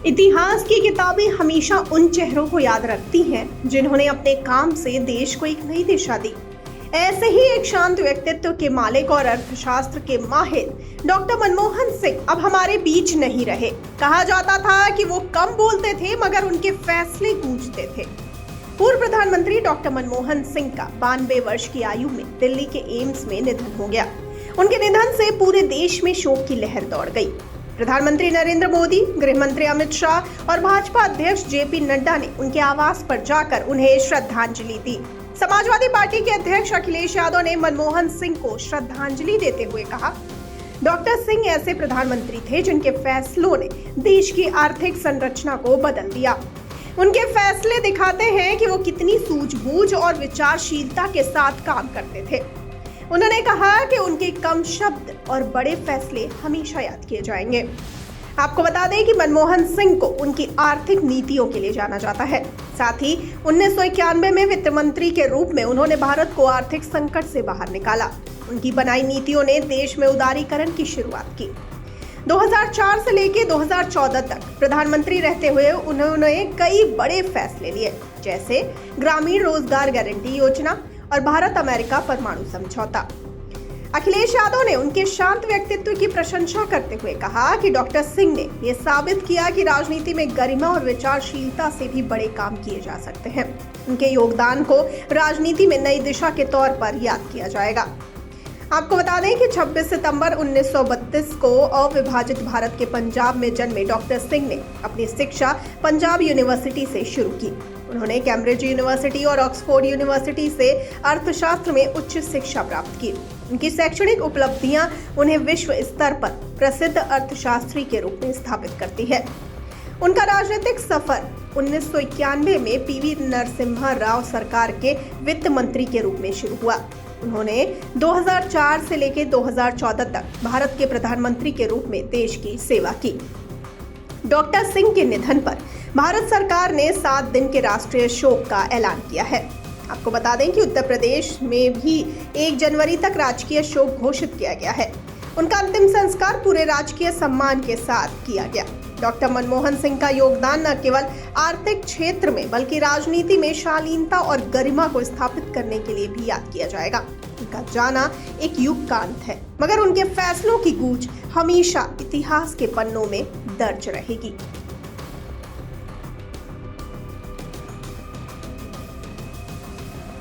इतिहास की किताबें हमेशा उन चेहरों को याद रखती हैं जिन्होंने अपने काम से देश को एक नई दिशा दी। ऐसे ही एक शांत व्यक्तित्व के मालिक और अर्थशास्त्र के माहिर डॉक्टर मनमोहन सिंह अब हमारे बीच नहीं रहे। कहा जाता था कि वो कम बोलते थे मगर उनके फैसले गूंजते थे। पूर्व प्रधानमंत्री डॉक्टर मनमोहन सिंह का 92 वर्ष की आयु में दिल्ली के एम्स में निधन हो गया। उनके निधन से पूरे देश में शोक की लहर दौड़ गई। प्रधानमंत्री नरेंद्र मोदी, गृह मंत्री अमित शाह और भाजपा अध्यक्ष जेपी नड्डा ने उनके आवास पर जाकर उन्हें श्रद्धांजलि दी। समाजवादी पार्टी के अध्यक्ष अखिलेश यादव ने मनमोहन सिंह को श्रद्धांजलि देते हुए कहा, डॉक्टर सिंह ऐसे प्रधानमंत्री थे जिनके फैसलों ने देश की आर्थिक संरचना को बदल दिया। उनके फैसले दिखाते हैं कि वो कितनी सूझबूझ और विचारशीलता के साथ काम करते थे। उन्होंने कहा कि उनके कम शब्द और बड़े फैसले हमेशा याद किए जाएंगे। आपको बता दें कि मनमोहन सिंह को उनकी आर्थिक नीतियों के लिए जाना जाता है। साथ ही 1991 में वित्त मंत्री के रूप में उन्होंने भारत को आर्थिक संकट से बाहर निकाला। उनकी बनाई नीतियों ने देश में उदारीकरण की शुरुआत की। 2004 से लेकर 2014 तक प्रधानमंत्री रहते हुए उन्होंने कई बड़े फैसले लिए, जैसे ग्रामीण रोजगार गारंटी योजना और भारत अमेरिका परमाणु समझौता। अखिलेश यादव ने उनके शांत व्यक्तित्व की प्रशंसा करते हुए कहा कि डॉक्टर सिंह ने यह साबित किया कि राजनीति में गरिमा और विचारशीलता से भी बड़े काम किए जा सकते हैं। उनके योगदान को राजनीति में नई दिशा के तौर पर याद किया जाएगा। आपको बता दें कि 26 सितंबर 1932 को अविभाजित भारत के पंजाब में जन्मे डॉक्टर सिंह ने अपनी शिक्षा पंजाब यूनिवर्सिटी से शुरू की। उन्होंने कैम्ब्रिज यूनिवर्सिटी और ऑक्सफोर्ड यूनिवर्सिटी से अर्थशास्त्र में उच्च शिक्षा प्राप्त की। उनकी शैक्षणिक उपलब्धियां उन्हें विश्व स्तर पर प्रसिद्ध अर्थशास्त्री के रूप में स्थापित करती है। उनका राजनीतिक सफर 1991 में पीवी नरसिम्हा राव सरकार के वित्त मंत्री के रूप में शुरू हुआ। उन्होंने 2004 से लेकर 2014 तक भारत के प्रधानमंत्री के रूप में देश की सेवा की। डॉक्टर सिंह के निधन पर भारत सरकार ने 7 दिन के राष्ट्रीय शोक का ऐलान किया है। आपको बता दें कि उत्तर प्रदेश में भी 1 जनवरी तक राजकीय शोक घोषित किया गया है। उनका अंतिम संस्कार पूरे राजकीय सम्मान के साथ किया गया। डॉक्टर मनमोहन सिंह का योगदान न केवल आर्थिक क्षेत्र में बल्कि राजनीति में शालीनता और गरिमा को स्थापित करने के लिए भी याद किया जाएगा। उनका जाना एक युग का अंत है, मगर उनके फैसलों की गूंज हमेशा इतिहास के पन्नों में दर्ज रहेगी।